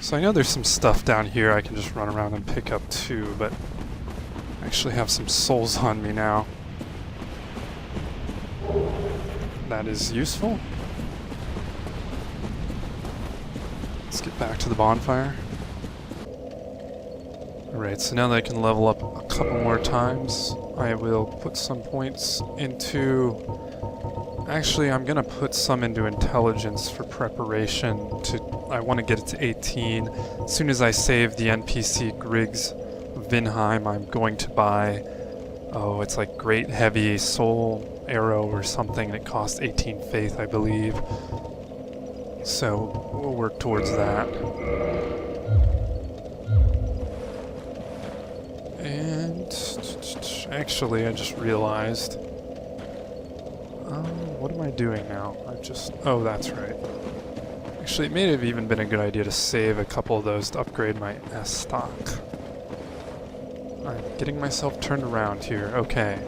So I know there's some stuff down here I can just run around and pick up too, but I actually have some souls on me now. That is useful. Let's get back to the bonfire. Alright, so now that I can level up a couple more times, I will put some points into... Actually, I'm gonna put some into intelligence for preparation to... I want to get it to 18. As soon as I save the NPC Griggs Vinheim, I'm going to buy... Oh, it's like Great Heavy Soul Arrow or something, and it costs 18 faith, I believe. So, we'll work towards that. And... Actually, I just realized... what am I doing now? Oh, that's right. Actually, it may have even been a good idea to save a couple of those to upgrade my S stock. I'm getting myself turned around here. Okay.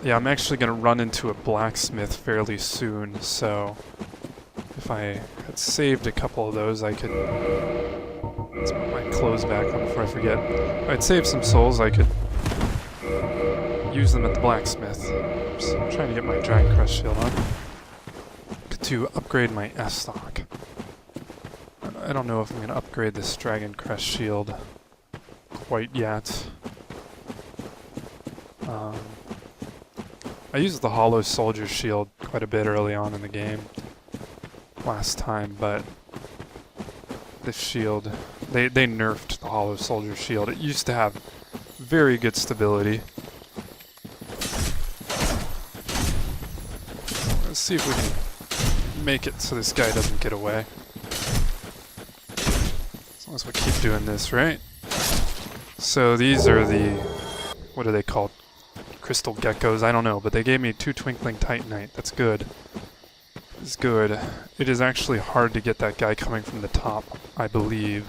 Yeah, I'm actually going to run into a blacksmith fairly soon, so... If I had saved a couple of those, I could... Let's put my clothes back on before I forget. If I'd saved some souls, I could use them at the blacksmith. So I'm trying to get my giant crest shield on to upgrade my S stock. I don't know if I'm going to upgrade this dragon crest shield quite yet. I used the hollow soldier shield quite a bit early on in the game last time, but this shield, they nerfed the hollow soldier shield. It used to have very good stability. Let's see if we can make it so this guy doesn't get away. As long as we keep doing this, right? So these are the... what are they called? Crystal geckos? I don't know, but they gave me 2 twinkling Titanite. That's good. It's good. It is actually hard to get that guy coming from the top, I believe.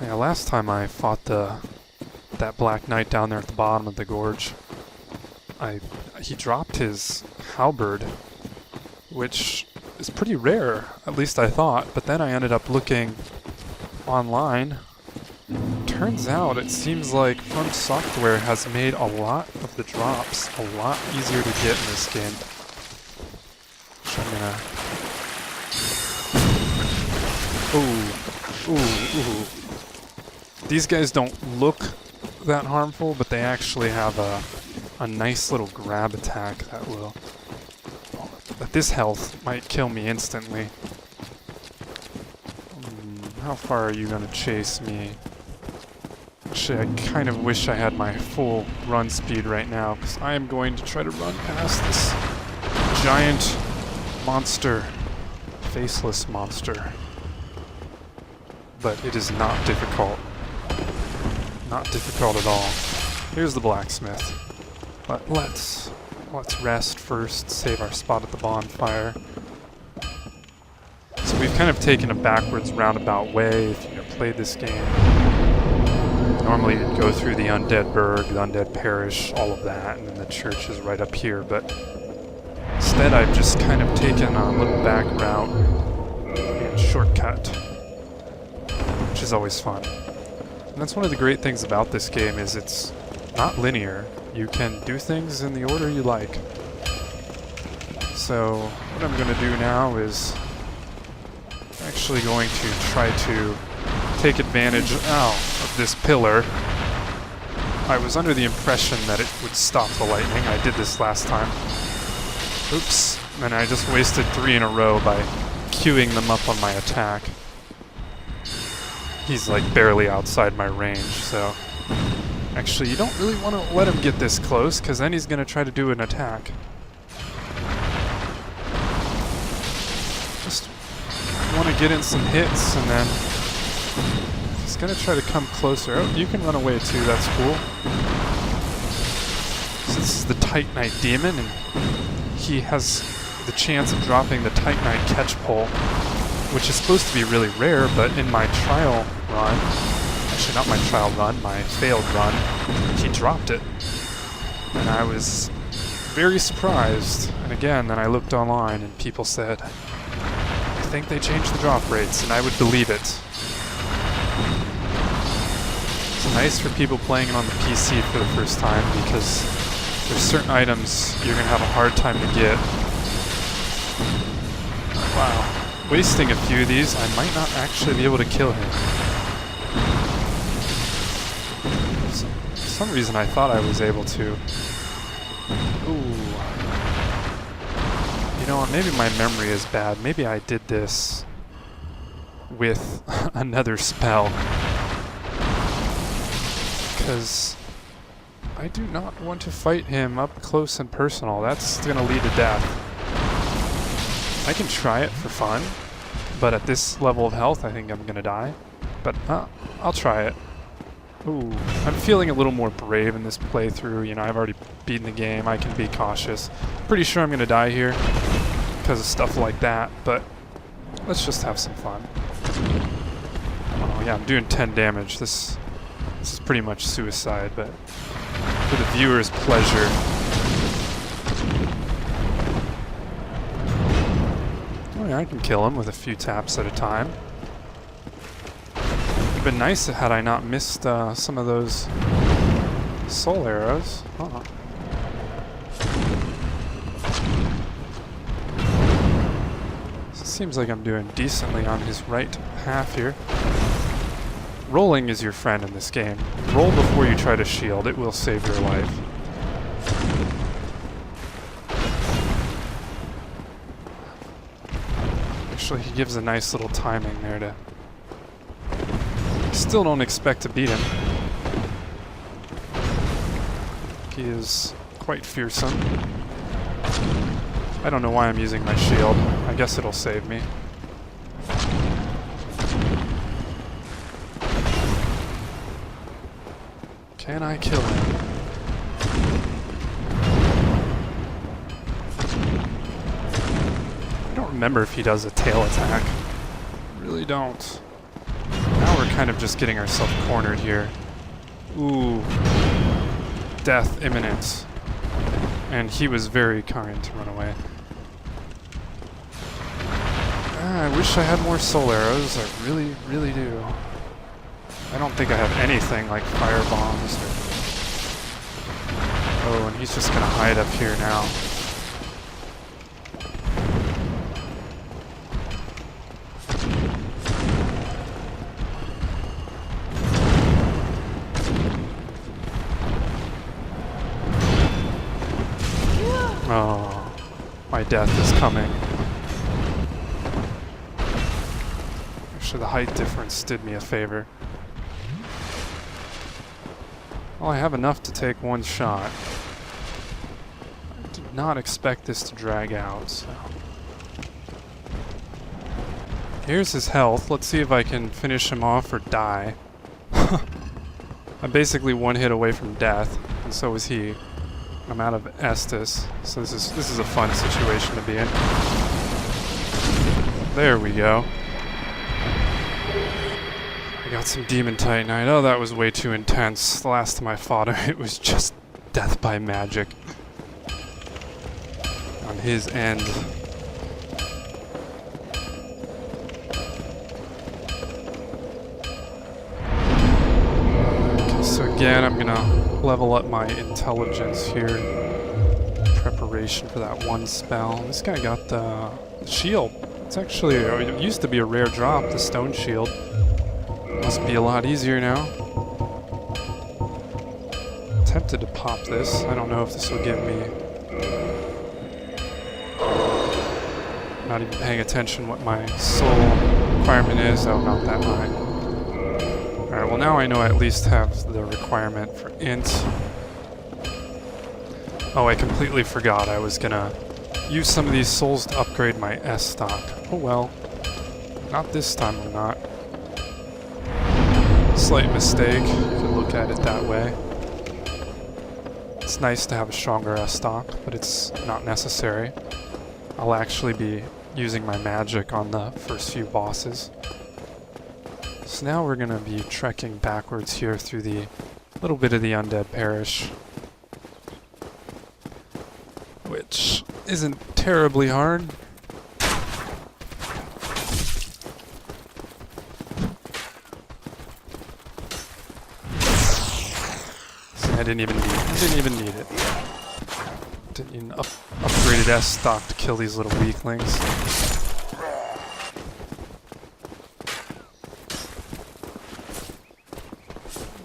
Yeah, last time I fought that Black Knight down there at the bottom of the gorge, he dropped his halberd, which is pretty rare, at least I thought, but then I ended up looking online. Turns out it seems like From Software has made a lot of the drops a lot easier to get in this game. Which I'm gonna... Ooh. These guys don't look that harmful, but they actually have a nice little grab attack that will... At this health might kill me instantly. How far are you gonna chase me? Actually, I kind of wish I had my full run speed right now, because I am going to try to run past this giant monster, faceless monster. But it is not difficult. Not difficult at all. Here's the blacksmith. But let's rest first, save our spot at the bonfire. So we've kind of taken a backwards roundabout way if you've played this game. Normally you'd go through the Undead Burg, the Undead Parish, all of that, and then the church is right up here, but instead I've just kind of taken a little back route and shortcut, which is always fun. And that's one of the great things about this game, is it's not linear. You can do things in the order you like. So what I'm going to do now is actually going to try to take advantage of this pillar. I was under the impression that it would stop the lightning. I did this last time. Oops. And I just wasted 3 in a row by queuing them up on my attack. He's like barely outside my range, so... Actually, you don't really want to let him get this close, because then he's going to try to do an attack. Just want to get in some hits, and then he's going to try to come closer. Oh, you can run away too, that's cool. So this is the Titanite demon, and he has the chance of dropping the Titanite catch pole, which is supposed to be really rare, but in my trial run, actually not my trial run, my failed run, he dropped it. And I was very surprised. And again, then I looked online and people said, think they changed the drop rates, and I would believe it. It's nice for people playing it on the PC for the first time, because there's certain items you're going to have a hard time to get. Wow. Wasting a few of these, I might not actually be able to kill him. For some reason I thought I was able to. Ooh. You know what, maybe my memory is bad. Maybe I did this with another spell. Because I do not want to fight him up close and personal. That's going to lead to death. I can try it for fun, but at this level of health I think I'm going to die. But I'll try it. Ooh, I'm feeling a little more brave in this playthrough. You know, I've already beaten the game. I can be cautious. Pretty sure I'm going to die here because of stuff like that, but let's just have some fun. Oh yeah, I'm doing 10 damage. This is pretty much suicide, but for the viewer's pleasure. Oh yeah, I can kill him with a few taps at a time. It'd been nice had I not missed some of those soul arrows. Oh. So it seems like I'm doing decently on his right half here. Rolling is your friend in this game. Roll before you try to shield. It will save your life. Actually, he gives a nice little timing there to... Still don't expect to beat him. He is quite fearsome. I don't know why I'm using my shield. I guess it'll save me. Can I kill him? I don't remember if he does a tail attack. I really don't. Now we're kind of just getting ourselves cornered here. Ooh. Death imminent. And he was very kind to run away. I wish I had more soul arrows. I really, really do. I don't think I have anything like fire bombs or... Oh, and he's just gonna hide up here now. Oh, my death is coming. Actually, the height difference did me a favor. Well, I have enough to take one shot. I did not expect this to drag out, so... Here's his health. Let's see if I can finish him off or die. I'm basically one hit away from death, and so is he. I'm out of Estus, so this is a fun situation to be in. There we go. I got some Demon Titanite. Oh, that was way too intense. The last time I fought him, it was just death by magic. On his end. Okay, so again, I'm gonna level up my intelligence here in preparation for that one spell. This guy got the shield. It's actually, it used to be a rare drop, the stone shield. Must be a lot easier now. Tempted to pop this. I don't know if this will give me... Not even paying attention what my soul requirement is. Oh, not that high. Alright, well now I know I at least have the requirement for int. Oh, I completely forgot I was gonna use some of these souls to upgrade my S stock. Oh well. Not this time or not. Slight mistake, you could look at it that way. It's nice to have a stronger S stock, but it's not necessary. I'll actually be using my magic on the first few bosses. So now we're gonna be trekking backwards here through the little bit of the Undead Parish, which isn't terribly hard. didn't even need it. Didn't need an upgraded S stock to kill these little weaklings.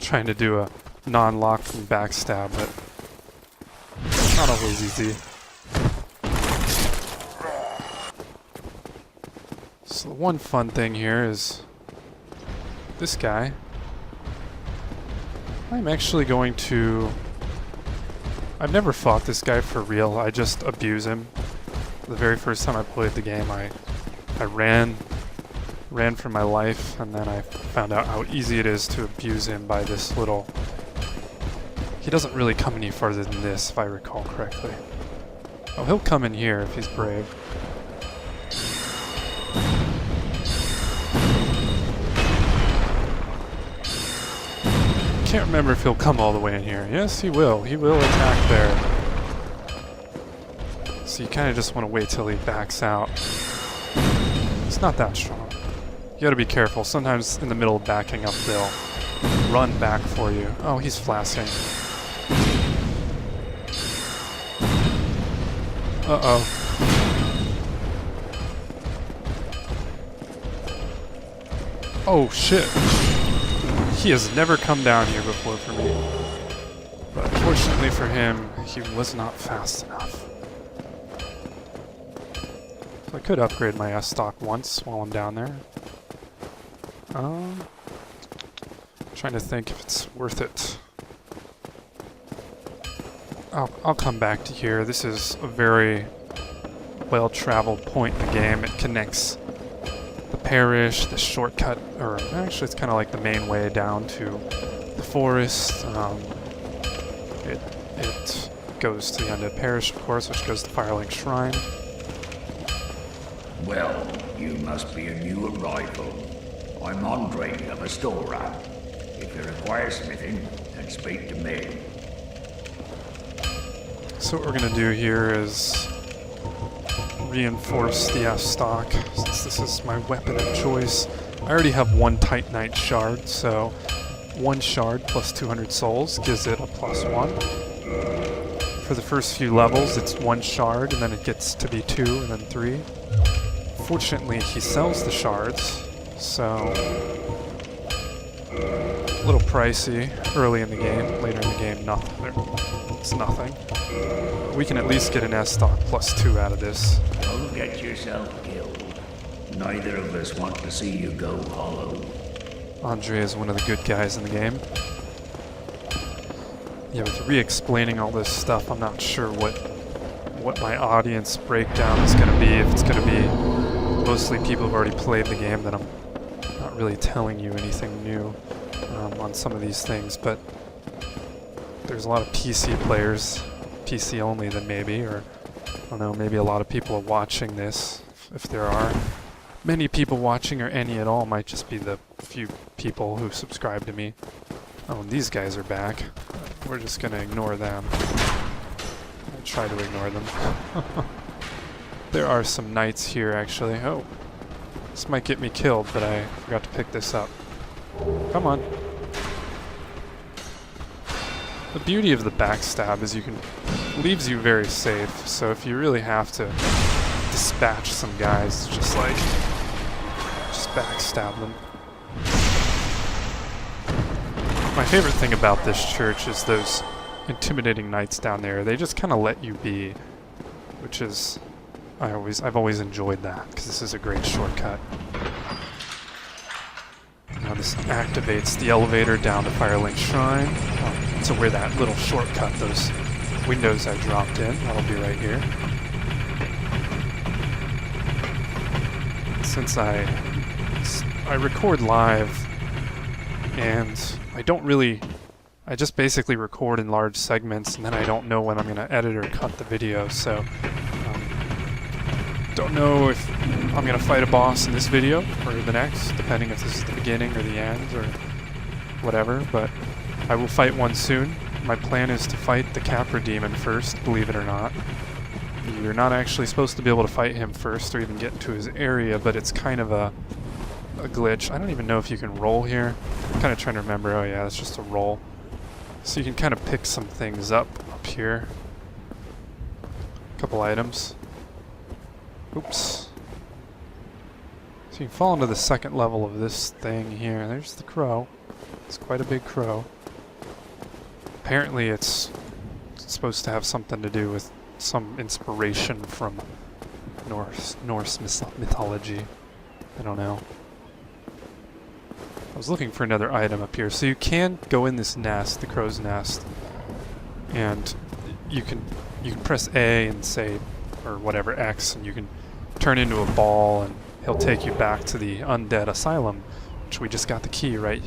Trying to do a non-lock from backstab, but it's not always easy. So the one fun thing here is this guy. I'm actually going to... I've never fought this guy for real, I just abuse him. The very first time I played the game, I ran for my life, and then I found out how easy it is to abuse him by this little... He doesn't really come any farther than this, if I recall correctly. Oh, he'll come in here if he's brave. I can't remember if he'll come all the way in here. Yes, he will. He will attack there. So you kind of just want to wait till he backs out. It's not that strong. You gotta be careful. Sometimes in the middle of backing up, they'll run back for you. Oh, he's flashing. Uh-oh. Oh, shit. He has never come down here before for me. But fortunately for him, he was not fast enough. So I could upgrade my S stock once while I'm down there. Trying to think if it's worth it. I'll come back to here. This is a very well-traveled point in the game. It connects the parish, the shortcut, or actually it's kind of like the main way down to the forest. It goes to the Undead parish, of course, which goes to Firelink Shrine. Well, you must be a new arrival. I'm Andre of Astora. If you require smithing, then speak to me. So what we're going to do here is reinforce the S stock, since this is my weapon of choice. I already have one Titanite shard, so one shard plus 200 souls gives it a +1. For the first few levels, it's one shard, and then it gets to be 2, and then 3. Fortunately, he sells the shards, so a little pricey early in the game. Later in the game, nothing. It's nothing. We can at least get an S stock +2 out of this. Don't get yourself killed. Neither of us want to see you go hollow. Andre is one of the good guys in the game. Yeah, with re-explaining all this stuff, I'm not sure what my audience breakdown is going to be. If it's going to be mostly people who've already played the game, then I'm not really telling you anything new on some of these things, but there's a lot of PC players, PC only then maybe, or I don't know, maybe a lot of people are watching this. If there are many people watching or any at all, might just be the few people who subscribe to me. Oh, and these guys are back. We're just gonna ignore them. I'll try to ignore them. There are some knights here actually. Oh, this might get me killed, but I forgot to pick this up. Come on. The beauty of the backstab is leaves you very safe, so if you really have to dispatch some guys, just backstab them. My favorite thing about this church is those intimidating knights down there. They just kind of let you be, which is, I've always enjoyed that, because this is a great shortcut. Now this activates the elevator down to Firelink Shrine. To where that little shortcut, those windows I dropped in, that'll be right here. Since I record live, and I just basically record in large segments, and then I don't know when I'm going to edit or cut the video, so don't know if I'm going to fight a boss in this video or the next, depending if this is the beginning or the end or whatever, but I will fight one soon. My plan is to fight the Capra Demon first, believe it or not. You're not actually supposed to be able to fight him first or even get into his area, but it's kind of a glitch. I don't even know if you can roll here. I'm kind of trying to remember. Oh yeah, it's just a roll. So you can kind of pick some things up here. A couple items. Oops. So you can fall into the second level of this thing here. There's the crow. It's quite a big crow. Apparently it's supposed to have something to do with some inspiration from Norse mythology. I don't know. I was looking for another item up here. So you can go in this nest, the crow's nest, and you can press A and say, or whatever, X, and you can turn into a ball, and he'll take you back to the Undead Asylum, which we just got the key, right?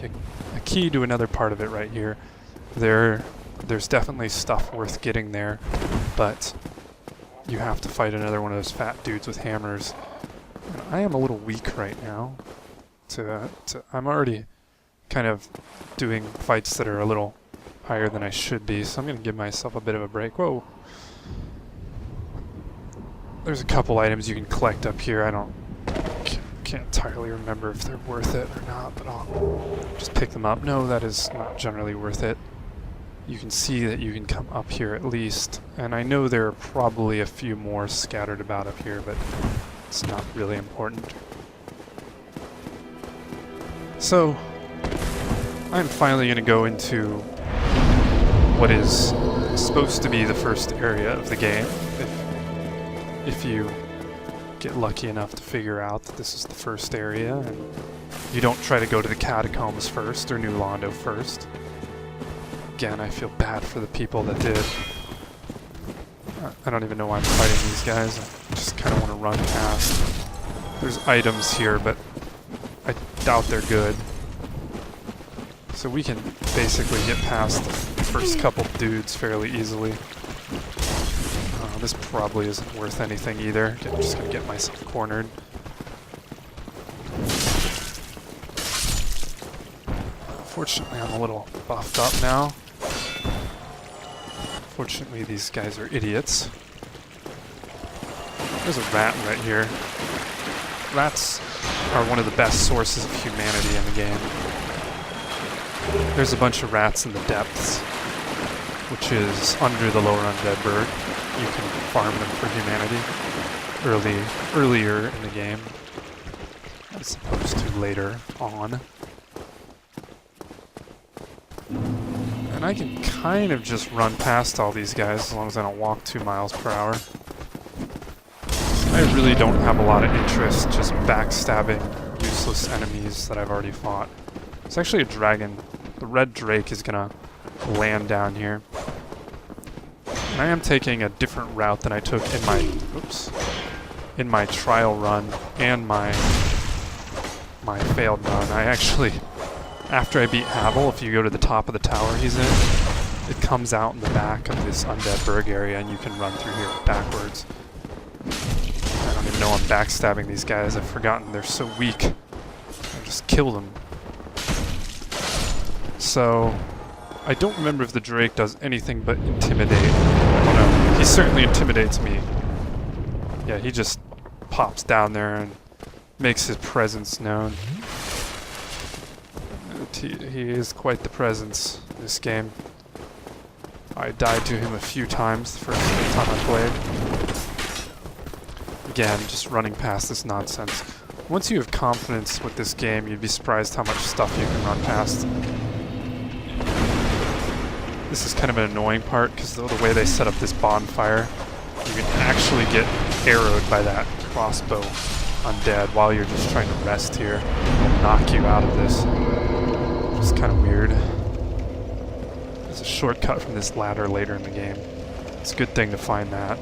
A key to another part of it right here. There's definitely stuff worth getting there, but you have to fight another one of those fat dudes with hammers. And I am a little weak right now. I'm already kind of doing fights that are a little higher than I should be, so I'm going to give myself a bit of a break. Whoa! There's a couple items you can collect up here. I can't entirely remember if they're worth it or not, but I'll just pick them up. No, that is not generally worth it. You can see that you can come up here at least, and I know there are probably a few more scattered about up here, but it's not really important. So, I'm finally going to go into what is supposed to be the first area of the game, if you get lucky enough to figure out that this is the first area, and you don't try to go to the catacombs first, or New Londo first. Again, I feel bad for the people that did. I don't even know why I'm fighting these guys. I just kind of want to run past. There's items here, but I doubt they're good. So we can basically get past the first couple dudes fairly easily. This probably isn't worth anything either. I'm just going to get myself cornered. Fortunately, I'm a little buffed up now. Fortunately, these guys are idiots. There's a rat right here. Rats are one of the best sources of humanity in the game. There's a bunch of rats in the depths, which is under the lower Undead Berg. You can farm them for humanity earlier in the game, as opposed to later on. And I can kind of just run past all these guys as long as I don't walk 2 miles per hour. I really don't have a lot of interest just backstabbing useless enemies that I've already fought. It's actually a dragon. The red drake is gonna land down here. And I am taking a different route than I took in my trial run and my failed run. I actually, after I beat Havel, if you go to the top of the tower he's in, it comes out in the back of this Undead Berg area and you can run through here backwards. I don't even know I'm backstabbing these guys. I've forgotten they're so weak. I just kill them. So, I don't remember if the Drake does anything but intimidate. Oh no, he certainly intimidates me. Yeah, he just pops down there and makes his presence known. He is quite the presence in this game. I died to him a few times the first time I played. Again, just running past this nonsense. Once you have confidence with this game, you'd be surprised how much stuff you can run past. This is kind of an annoying part, because the way they set up this bonfire, you can actually get arrowed by that crossbow undead while you're just trying to rest here. It'll knock you out of this. It's kind of weird. There's a shortcut from this ladder later in the game. It's a good thing to find that.